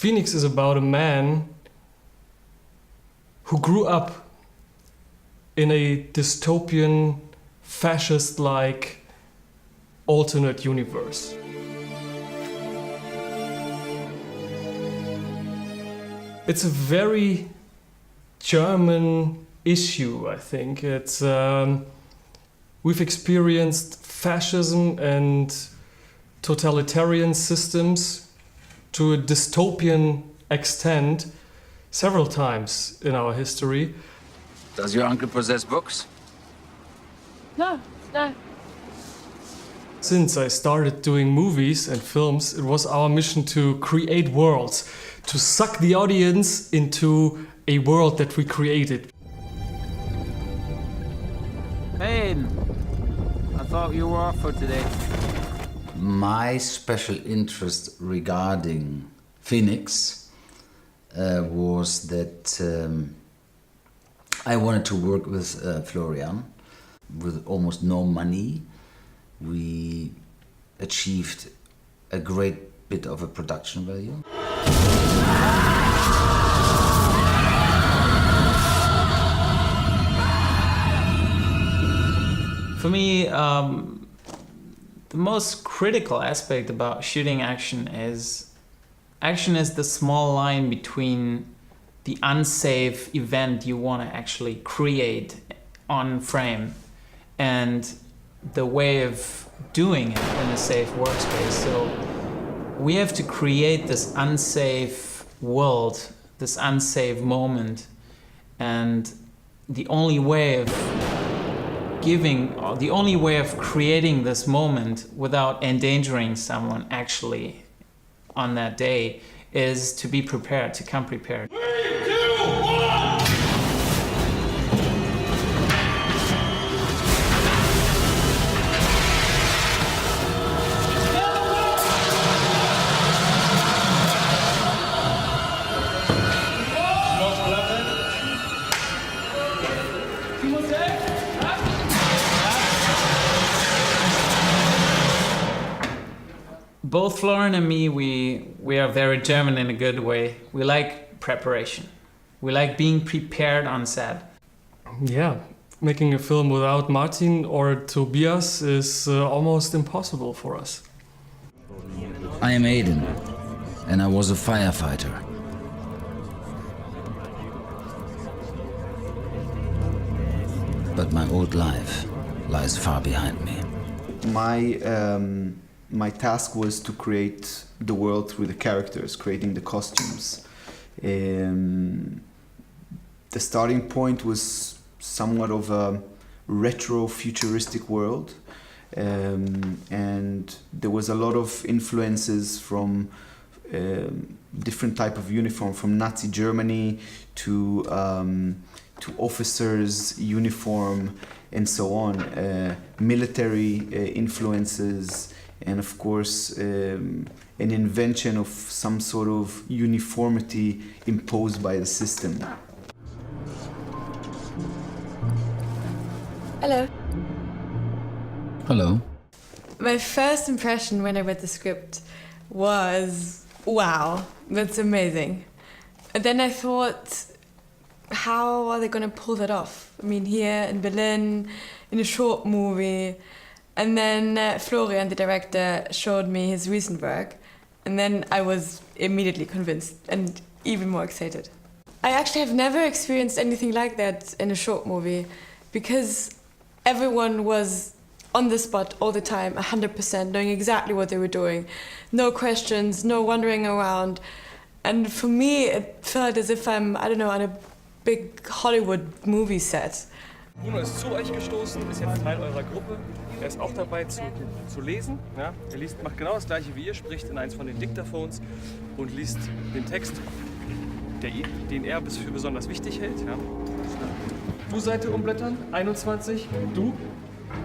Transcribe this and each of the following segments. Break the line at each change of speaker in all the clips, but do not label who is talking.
Phoenix is about a man who grew up in a dystopian, fascist-like alternate universe. It's a very German issue, I think. It's we've experienced fascism and totalitarian systems to a dystopian extent several times in our history.
Does your uncle possess books?
No.
Since I started doing movies and films, it was our mission to create worlds, to suck the audience into a world that we created.
Hey, I thought you were off for today.
My special interest regarding Phoenix was that I wanted to work with Florian. With almost no money, we achieved a great bit of a production value.
For me, the most critical aspect about shooting action is the small line between the unsafe event you want to actually create on frame and the way of doing it in a safe workspace. So we have to create this unsafe world, this unsafe moment, and the only way of creating this moment without endangering someone actually on that day is to be prepared, to come prepared.
3, 2, 1!
Both Florian and me, we are very German in a good way. We like preparation. We like being prepared on set.
Yeah, making a film without Martin or Tobias is almost impossible for us.
I am Eyron, and I was a firefighter. But my old life lies far behind me.
My task was to create the world through the characters, creating the costumes. The starting point was somewhat of a retro-futuristic world, and there was a lot of influences from different type of uniform, from Nazi Germany to officers' uniform and so on, military influences, and of course an invention of some sort of uniformity imposed by the system.
Hello.
Hello.
My first impression when I read the script was, wow, that's amazing. And then I thought, how are they going to pull that off? I mean, here in Berlin, in a short movie. And then Florian, the director, showed me his recent work. And then I was immediately convinced and even more excited. I actually have never experienced anything like that in a short movie because everyone was on the spot all the time, 100%, knowing exactly what they were doing. No questions, no wandering around. And for me, it felt as if I'm, I don't know, on a big Hollywood movie set.
Bruno ist zu euch gestoßen, ist jetzt Teil eurer Gruppe. Er ist auch dabei zu lesen. Ja? Er macht genau das Gleiche wie ihr, spricht in eins von den Diktaphones und liest den Text, den er für besonders wichtig hält. Ja? Du Seite umblättern, 21, du.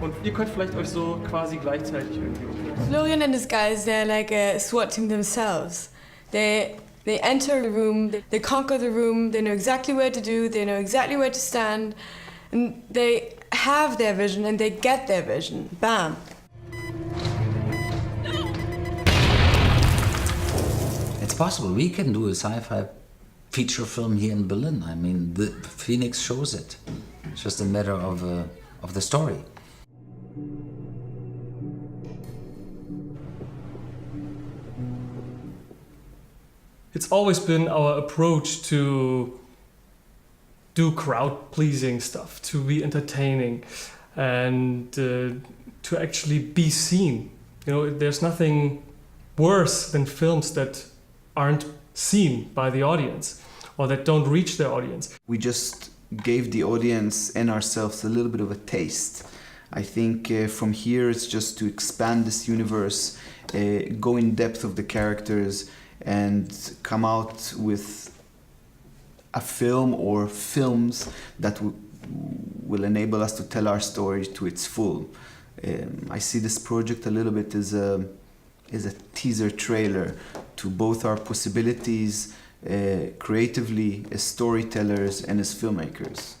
Und ihr könnt vielleicht euch so quasi gleichzeitig irgendwie umblättern.
Florian and his guys, they're like a SWAT team themselves. They enter the room, they conquer the room, they know exactly where to do, they know exactly where to stand. And they have their vision and they get their vision. Bam.
It's possible. We can do a sci-fi feature film here in Berlin. I mean, the Phoenix shows it. It's just a matter of the story.
It's always been our approach to do crowd-pleasing stuff, to be entertaining, and to actually be seen. You know, there's nothing worse than films that aren't seen by the audience or that don't reach their audience.
We just gave the audience and ourselves a little bit of a taste. I think from here it's just to expand this universe, go in depth of the characters, and come out with a film or films that will enable us to tell our story to its full. I see this project a little bit as a teaser trailer to both our possibilities creatively as storytellers and as filmmakers.